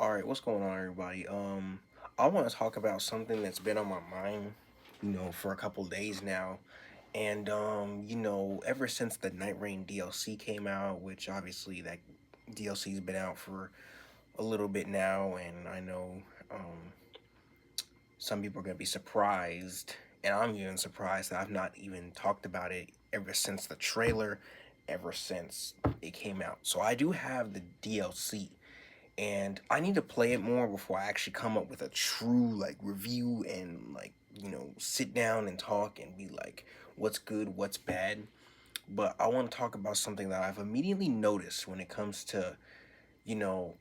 All right, what's going on, everybody? I want to talk about something that's been on my mind, for a couple days now, and ever since the Night Rain DLC came out, which obviously that DLC's been out for a little bit now, and I know some people are gonna be surprised, and I'm even surprised that I've not even talked about it ever since the trailer, ever since it came out. So I do have the DLC and I need to play it more before I actually come up with a true review and sit down and talk and be like what's good, what's bad. But I want to talk about something that I've immediately noticed when it comes to, you know,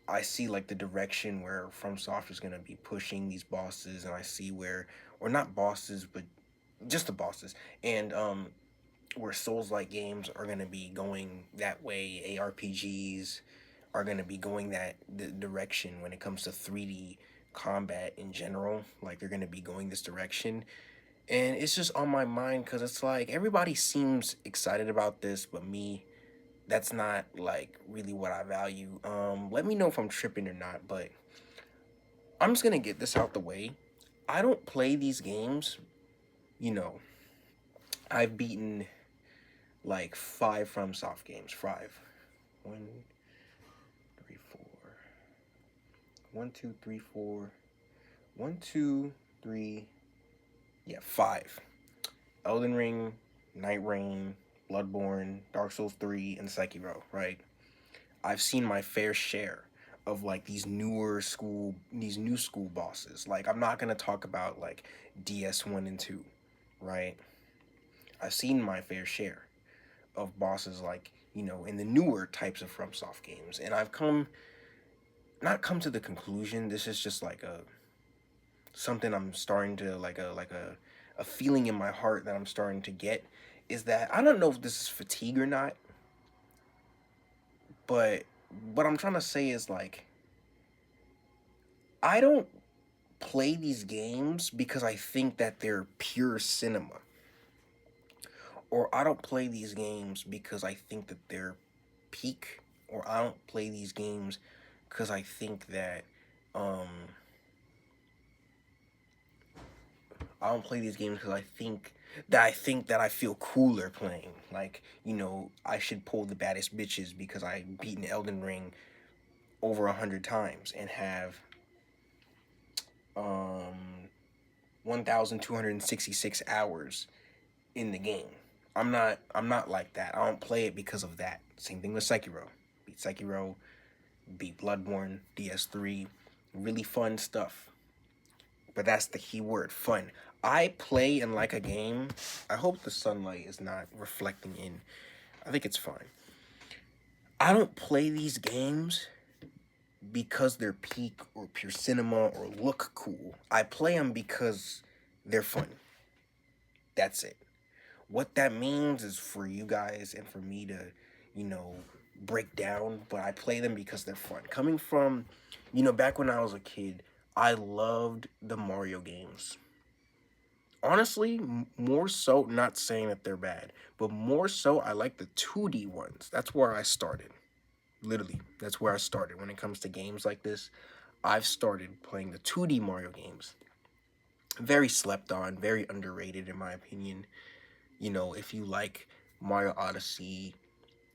I see like the direction where FromSoft is going to be pushing these bosses, and I see where, or not bosses, but just the bosses, and where Souls like games are going to be going that way, ARPGs are going to be going that direction when it comes to 3D combat in general. Like they're going to be going this direction. And it's just on my mind because it's like everybody seems excited about this, but me, that's not like really what I value. Let me know if I'm tripping or not, but I'm just going to get this out the way. I don't play these games, you know. I've beaten like five FromSoft games. Five. One, three, four. One, two, three, four. One, two, three. Yeah, five. Elden Ring, Night Rain, Bloodborne, Dark Souls 3, and Sekiro, right? I've seen my fair share of like these new school bosses. Like, I'm not gonna talk about like DS1 and 2, right? I've seen my fair share of bosses like, in the newer types of FromSoft games. And I've not come to the conclusion. This is just like a something I'm starting to a feeling in my heart that I'm starting to get is that I don't know if this is fatigue or not, but what I'm trying to say is like I don't play these games because I think that they're pure cinema, or I don't play these games because I think that they're peak, or I don't play these games because I think that um I don't play these games because I think that I feel cooler playing. Like, I should pull the baddest bitches because I beaten Elden Ring over 100 times and have 1,266 hours in the game. I'm not like that. I don't play it because of that. Same thing with Sekiro. Beat Sekiro, beat Bloodborne, DS3. Really fun stuff. But that's the key word, fun. I play and like a game. I hope the sunlight is not reflecting in. I think it's fine. I don't play these games because they're peak or pure cinema or look cool. I play them because they're fun. That's it. What that means is for you guys and for me to, you know, break down, but I play them because they're fun. Coming from, back when I was a kid, I loved the Mario games. Honestly, more so, not saying that they're bad, but more so, I like the 2D ones. That's where I started. Literally, that's where I started. When it comes to games like this, I've started playing the 2D Mario games. Very slept on, very underrated, in my opinion. If you like Mario Odyssey,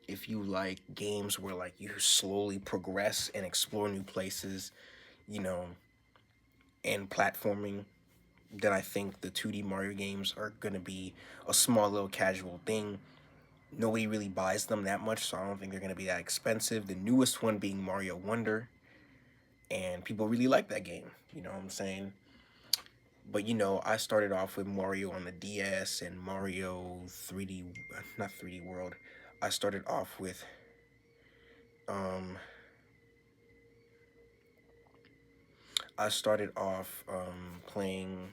if you like games where like you slowly progress and explore new places, you know, and platforming, then I think the 2D Mario games are going to be a small little casual thing. Nobody really buys them that much, so I don't think they're going to be that expensive. The newest one being Mario Wonder, and people really like that game. You know what I'm saying? But I started off with Mario on the DS and Mario 3D, not 3D World. I started off with um playing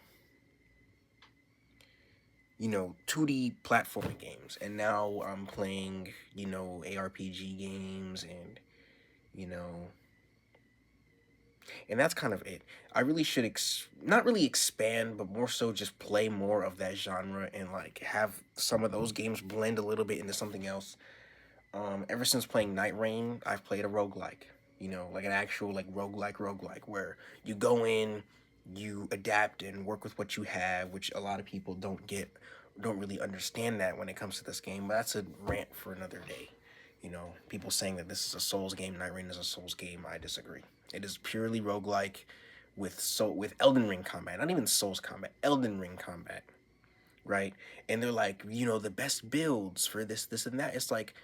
2D platforming games, and now I'm playing ARPG games, and you know and that's kind of it. I really should not really expand, but more so just play more of that genre and like have some of those games blend a little bit into something else. Ever since playing Night Rain, I've played a roguelike. You know, like an actual like roguelike where you go in, you adapt and work with what you have, which a lot of people don't really understand that when it comes to this game. But that's a rant for another day. You know, people saying that this is a Souls game, Night Rain is a Souls game. I disagree. It is purely roguelike with Elden Ring combat, not even Souls combat, Elden Ring combat, right? And they're like, you know, the best builds for this and that. It's like,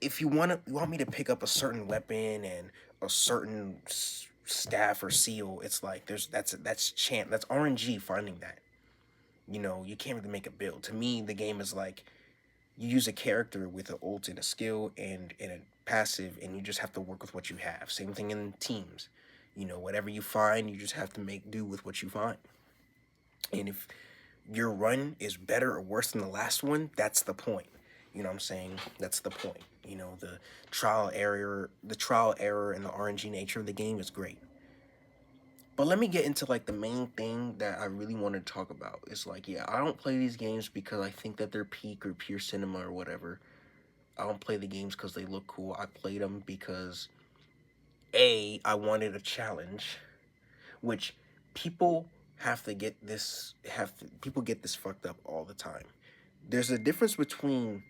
if you want me to pick up a certain weapon and a certain staff or seal, it's like that's RNG finding that. You know, you can't really make a build. To me, the game is like you use a character with an ult and a skill and a passive, and you just have to work with what you have. Same thing in teams. You know, whatever you find, you just have to make do with what you find. And if your run is better or worse than the last one, that's the point. You know what I'm saying? That's the point. You know, the trial error and the RNG nature of the game is great. But let me get into like the main thing that I really want to talk about. It's like, yeah, I don't play these games because I think that they're peak or pure cinema or whatever. I don't play the games because they look cool. I played them because I wanted a challenge, which people people get this fucked up all the time. There's a difference between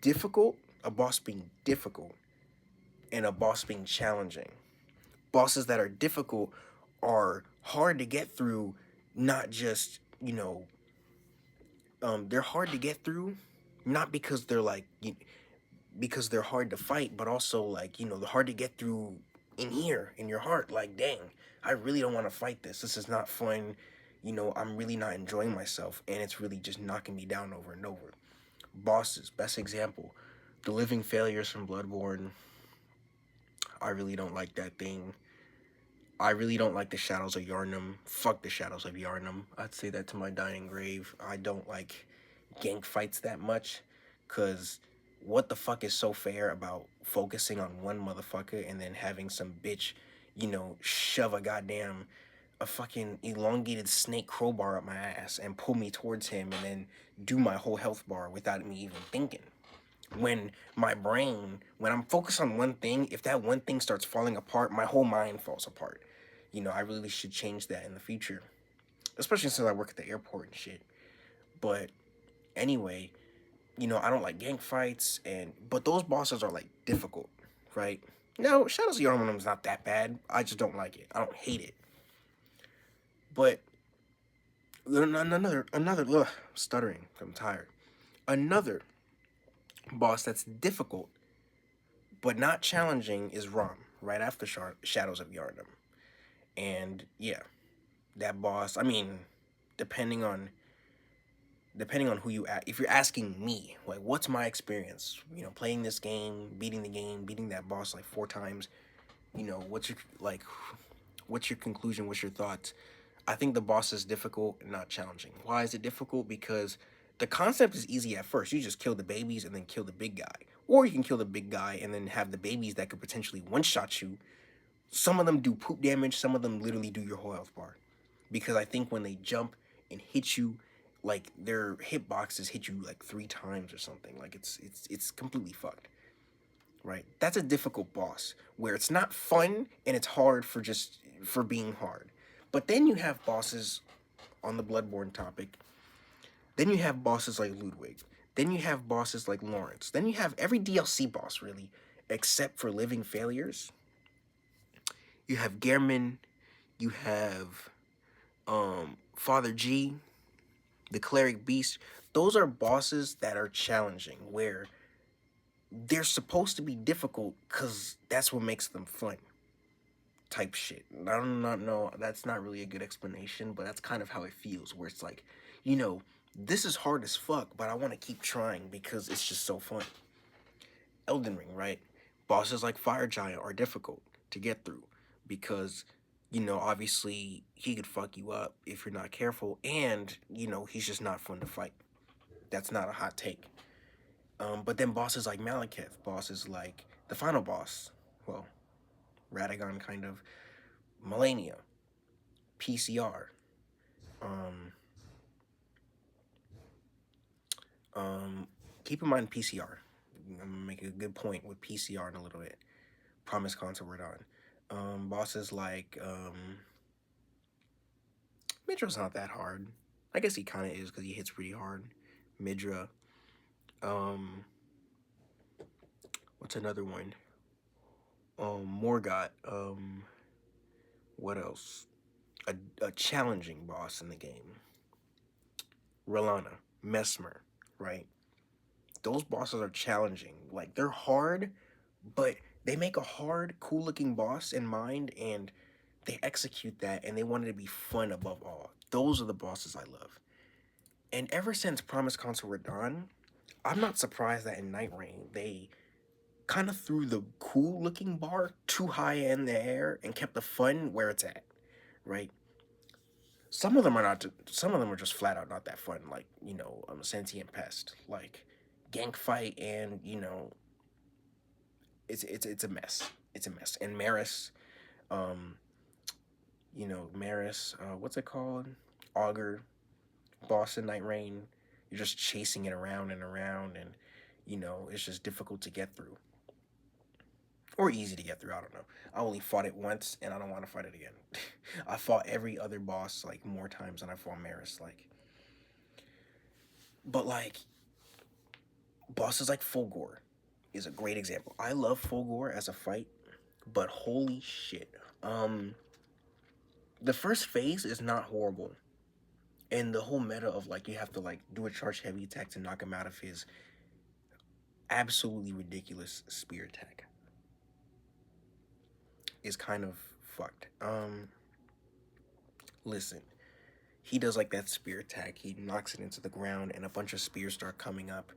difficult, a boss being difficult, and a boss being challenging. Bosses that are difficult are hard to get through, not just, you know, they're hard to get through, not because they're like, because they're hard to fight, but also like, you know, they're hard to get through in here, in your heart. Like, dang, I really don't want to fight this. This is not fun. You know, I'm really not enjoying myself, and it's really just knocking me down over and over. Bosses, best example, the living failures from Bloodborne. I really don't like that thing. I really don't like the Shadows of Yharnam. Fuck the Shadows of Yharnam. I'd say that to my dying grave. I don't like gank fights that much, cause what the fuck is so fair about focusing on one motherfucker and then having some bitch, you know, shove a fucking elongated snake crowbar up my ass and pull me towards him and then do my whole health bar without me even thinking. When my brain, when I'm focused on one thing, if that one thing starts falling apart, my whole mind falls apart. You know, I really should change that in the future, especially since I work at the airport and shit. But anyway, you know, I don't like gang fights, but those bosses are like difficult, right? No, Shadows of Yharnam is not that bad. I just don't like it. I don't hate it. But another stuttering. I'm tired. Another boss that's difficult but not challenging is Rom, right after Shadows of Yharnam. And yeah, that boss. I mean, depending on who you ask, if you're asking me, like, what's my experience? You know, playing this game, beating that boss like 4 times. You know, what's your conclusion? What's your thoughts? I think the boss is difficult and not challenging. Why is it difficult? Because the concept is easy at first. You just kill the babies and then kill the big guy. Or you can kill the big guy and then have the babies that could potentially one-shot you. Some of them do poop damage. Some of them literally do your whole health bar. Because I think when they jump and hit you, like their hitboxes hit you like 3 times or something. Like it's completely fucked. Right? That's a difficult boss where it's not fun and it's hard for being hard. But then you have bosses on the Bloodborne topic. Then you have bosses like Ludwig. Then you have bosses like Lawrence. Then you have every DLC boss really, except for Living Failures. You have Gehrman. You have Father G, the Cleric Beast. Those are bosses that are challenging, where they're supposed to be difficult because that's what makes them fun. Type shit. I do not know. That's not really a good explanation, but that's kind of how it feels. Where it's like, you know, this is hard as fuck, but I want to keep trying because it's just so fun. Elden Ring, right? Bosses like Fire Giant are difficult to get through because, you know, obviously he could fuck you up if you're not careful, and, you know, he's just not fun to fight. That's not a hot take. But then bosses like Malekith, bosses like the final boss, well, Radagon kind of, Malenia, PCR. Um, keep in mind PCR. I'm gonna make a good point with PCR in a little bit. Promise Contour Radon. Bosses like Midra's not that hard. I guess he kind of is because he hits pretty hard. Midra. Um, what's another one? Morgott. What else? A challenging boss in the game. Rolana, Mesmer, right? Those bosses are challenging. Like they're hard, but they make a hard, cool-looking boss in mind, and they execute that, and they want it to be fun above all. Those are the bosses I love. And ever since Promise Contour Radon, I'm not surprised that in Night Rain they kind of threw the cool-looking bar too high in the air and kept the fun where it's at, right? Some of them are not. Some of them are just flat out not that fun. Like Sentient Pest, like Gank Fight, and it's a mess. It's a mess. And Maris, um, Maris, what's it called? Augur, boss in Night Rain. You're just chasing it around and around, and it's just difficult to get through, or easy to get through. I don't know. I only fought it once, and I don't want to fight it again. I fought every other boss like more times than I fought Maris. But bosses like Fulgore is a great example. I love Fulgore as a fight, but holy shit. The first phase is not horrible. And the whole meta of you have to do a charge heavy attack to knock him out of his absolutely ridiculous spear attack is kind of fucked. Listen, he does that spear attack, he knocks it into the ground and a bunch of spears start coming up.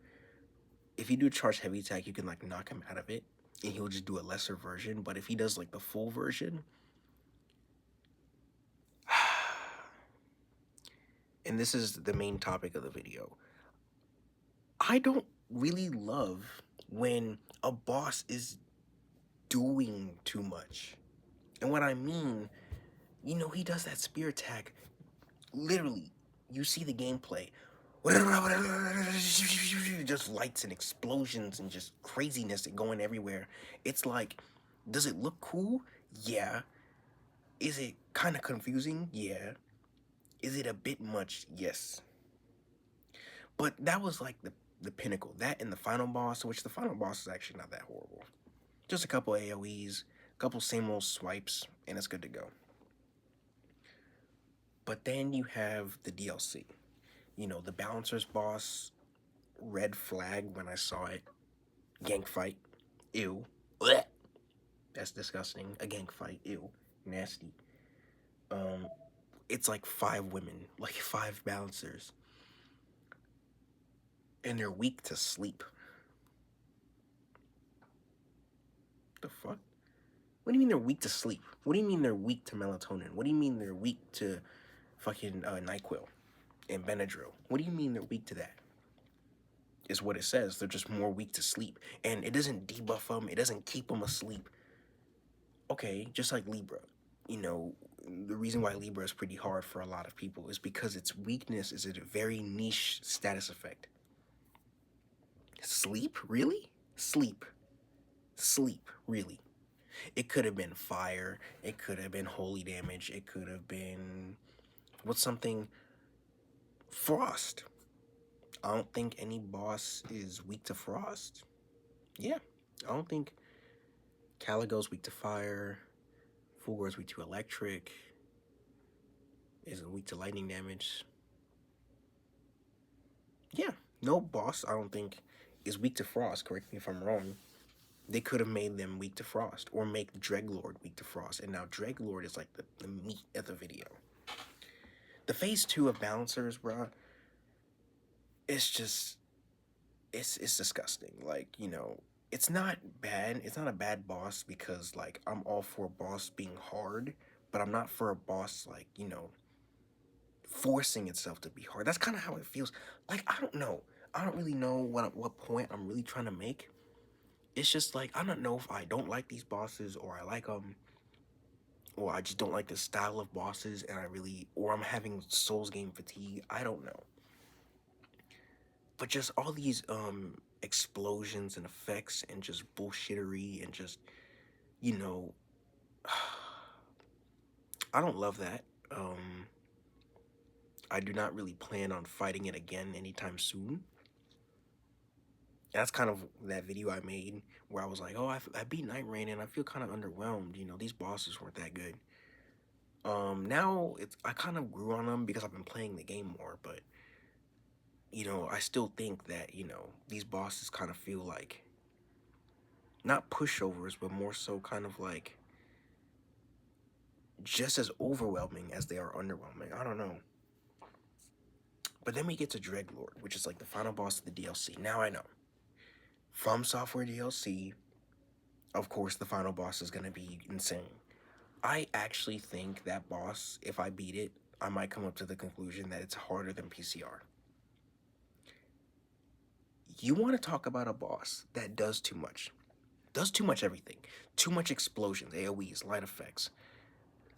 If you do a charge heavy attack, you can knock him out of it and he'll just do a lesser version. But if he does the full version, and this is the main topic of the video, I don't really love when a boss is doing too much. And what I mean, he does that spear attack. Literally, you see the gameplay. Just lights and explosions and just craziness and going everywhere. It's does it look cool? Yeah. Is it kind of confusing? Yeah. Is it a bit much? Yes. But that was the pinnacle. That and the final boss, which the final boss is actually not that horrible. Just a couple AoEs, a couple same old swipes, and it's good to go. But then you have the DLC. The Balancer's boss, red flag when I saw it. Gank fight. Ew. Blech. That's disgusting. A gank fight. Ew. Nasty. It's 5 women, 5 Balancers. And they're weak to sleep. The fuck? What do you mean they're weak to sleep? What do you mean they're weak to melatonin? What do you mean they're weak to fucking NyQuil and Benadryl? What do you mean they're weak to that? Is what it says. They're just more weak to sleep. And it doesn't debuff them. It doesn't keep them asleep. Okay, just like Libra. The reason why Libra is pretty hard for a lot of people is because its weakness is a very niche status effect. Sleep? Really? Sleep. Sleep. Really? It could have been fire. It could have been holy damage. It could have been... what's something? Frost. I don't think any boss is weak to frost. Yeah. I don't think Caligo's weak to fire. Fulgore's weak to electric. Isn't weak to lightning damage. Yeah. No boss, I don't think, is weak to frost. Correct me if I'm wrong. They could have made them weak to frost, or make Dreglord weak to frost. And now Dreglord is the meat of the video. The phase 2 of Balancers, bruh, it's just, it's disgusting. It's not bad. It's not a bad boss because, I'm all for a boss being hard, but I'm not for a boss, forcing itself to be hard. That's kind of how it feels. I don't know. I don't really know what point I'm really trying to make. It's just I don't know if I don't like these bosses or I like them, or I just don't like the style of bosses and or I'm having Souls game fatigue. I don't know. But just all these explosions and effects and just bullshittery and just you know, I don't love that. Um, I do not really plan on fighting it again anytime soon. That's kind of that video I made where I was like, oh, I beat Night Rain and I feel kind of underwhelmed. You know, these bosses weren't that good. Now I kind of grew on them because I've been playing the game more, but you know, I still think that, you know, these bosses kind of feel like not pushovers, but more so kind of like just as overwhelming as they are underwhelming. I don't know. But then we get to Dreadlord, which is like the final boss of the DLC. Now I know. From Software DLC, of course, the final boss is going to be insane. I actually think that boss, if I beat it, I might come up to the conclusion that it's harder than PCR. You want to talk about a boss that does too much. Does too much everything. Too much explosions, AoEs, light effects,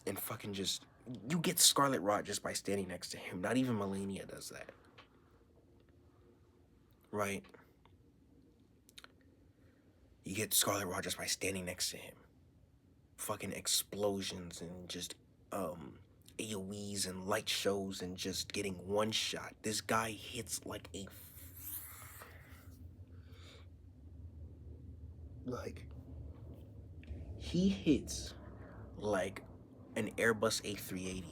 and fucking just... You get Scarlet Rot just by standing next to him. Not even Malenia does that. Right? You get Scarlet Rot just by standing next to him. Fucking explosions and just AoEs and light shows and just getting one shot. This guy hits like a he hits like an Airbus A380,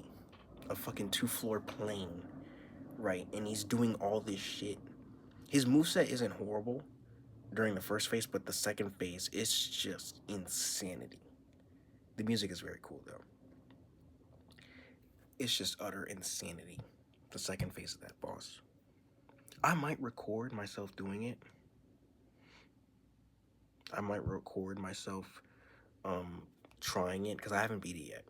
a fucking 2-floor plane, right? And he's doing all this shit. His moveset isn't horrible during the first phase, but the second phase is just insanity. The music is very cool though. It's just utter insanity, the second phase of that boss. I might record myself doing it. I might record myself trying it, because I haven't beat it yet.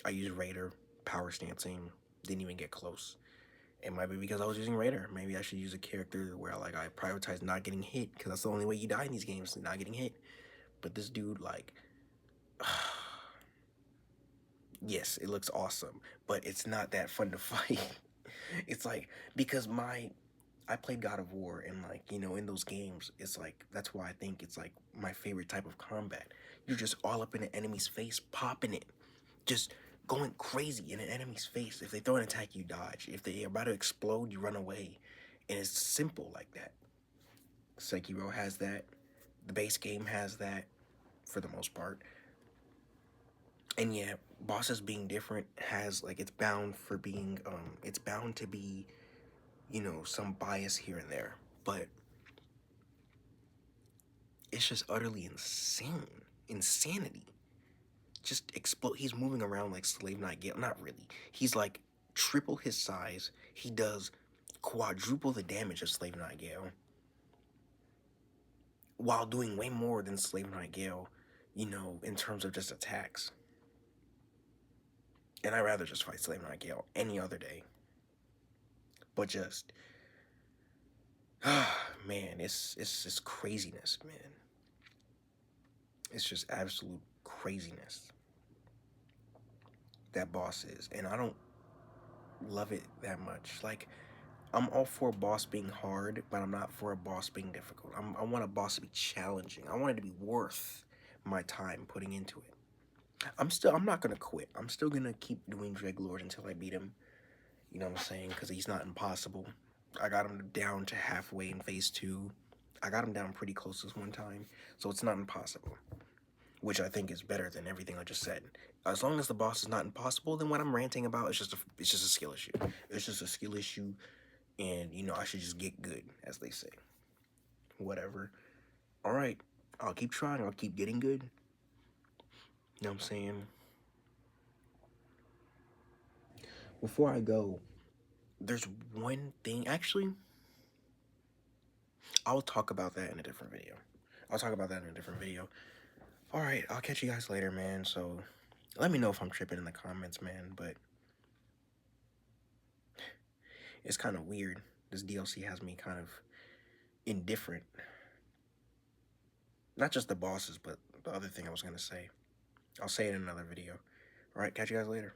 I used Raider, power stancing, didn't even get close. It might be because I was using Raider. Maybe I should use a character where like I prioritize not getting hit, because that's the only way you die in these games, not getting hit. But this dude, like, yes, it looks awesome, but it's not that fun to fight. It's like, because I played God of War, and like, you know, in those games, it's like, that's why I think it's like my favorite type of combat. You're just all up in an enemy's face, popping it, just going crazy in an enemy's face. If they throw an attack, you dodge. If they're about to explode, you run away. And it's simple like that. Sekiro has that. The base game has that for the most part. And yeah, bosses being different has, like, it's bound for being, it's bound to be, you know, some bias here and there. But it's just utterly insane. Insanity. Just explode. He's moving around like Slave Knight Gale. Not really. He's like triple his size. He does quadruple the damage of Slave Knight Gale, while doing way more than Slave Knight Gale, you know, in terms of just attacks. And I'd rather just fight Slave Knight Gale any other day. But just, man, it's craziness, man. It's just absolute craziness. That boss is. And I don't love it that much. Like, I'm all for a boss being hard, but I'm not for a boss being difficult. I want a boss to be challenging. I want it to be worth my time putting into it. I'm not gonna quit. I'm still gonna keep doing Dreadlord until I beat him. You know what I'm saying? Because he's not impossible. I got him down to halfway in phase 2. I got him down pretty close this one time, so it's not impossible. Which I think is better than everything I just said. As long as the boss is not impossible, then what I'm ranting about is just a skill issue. It's just a skill issue, and you know, I should just get good, as they say. Whatever. All right, I'll keep trying. I'll keep getting good. You know what I'm saying? Before I go, there's one thing. Actually, I'll talk about that in a different video. All right, I'll catch you guys later, man. So let me know if I'm tripping in the comments, man. But it's kind of weird. This DLC has me kind of indifferent. Not just the bosses, but the other thing I was going to say. I'll say it in another video. All right, catch you guys later.